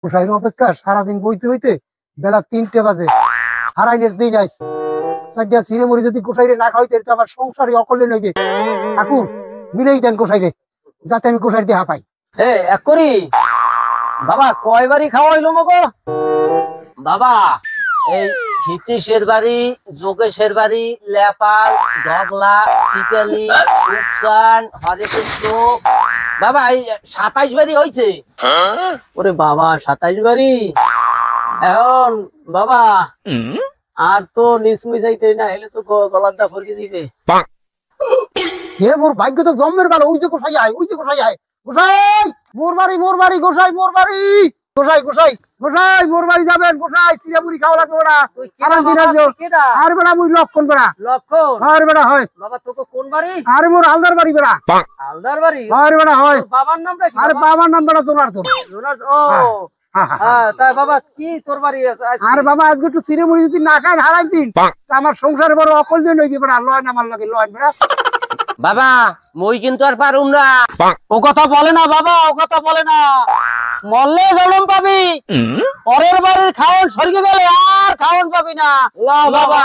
কোষাইর অপেক্ষা সারাদিন বইতে হইতে বেলা 3টে বাজে। হারাইলের দিন আইস চারটা ছিঁড়ে মরি যদি কোষাইরে না খাইতে তো আমার সংসারে অকলে নইবে। ঠাকুর মিলেই দেন কোষাইরে যাতে আমি কোষাইর দেহা পাই। এক করি বাবা কয়বারই খাওয়া হইলো মগো বাবা? এই হিতেশের বাড়ি, যোগেশের বাড়ি, লেপাল, ঢগলা, সিপালি, সুকসান, হরেকৃষ্ণ বাবা এই 27 বাড়ি হয়েছে। ওরে বাবা 27 বাড়ি এখন বাবা আর তো নিসমি যাইতে না হলে তো গলাটা ফরকে দিবে। হে মোর ভাগ্য তো জন্মের ভালো। ওই যে গোসাই আয়, ওই যে গোসাই আয়। গোসাই মোর বাড়ি, মোর বাড়ি, গোসাই মোর বাড়ি, গোসাই গোসাই গোসাই মোর বাড়ি যাবেন। গোসাই চিড়ামুড়ি খাওয়া লাগবে না। আর বেড়া মুই লক্ষণ বেড়া। লক্ষণ আর বেড়া হয় বাবা তোকে কোন বাড়ি? আরে মোর হালদার বাড়ি বেড়া। হালদার বাড়ি? আর বেড়া হয়। বাবার নামটা কি? আরে বাবার নাম বেড়া জোনার্দন। ও হ্যাঁ তা বাবা কি তোর বাড়ি? আর বাবা আজকে একটু চিড়ামুড়ি যদি না খান হারাই দিন আমার সংসারে বড় অকল দিয়ে নইবে বেড়া। লয় না আমার লাগে লয় বেড়া। বাবা মই কিন্তু আর পারুম না। ও কথা বলে না বাবা, ও কথা বলে না। মরলে জলম পাবি, পরের বাড়ির খাওয়ান স্বর্গে গেলে আর খাওয়ান পাবি না। বাবা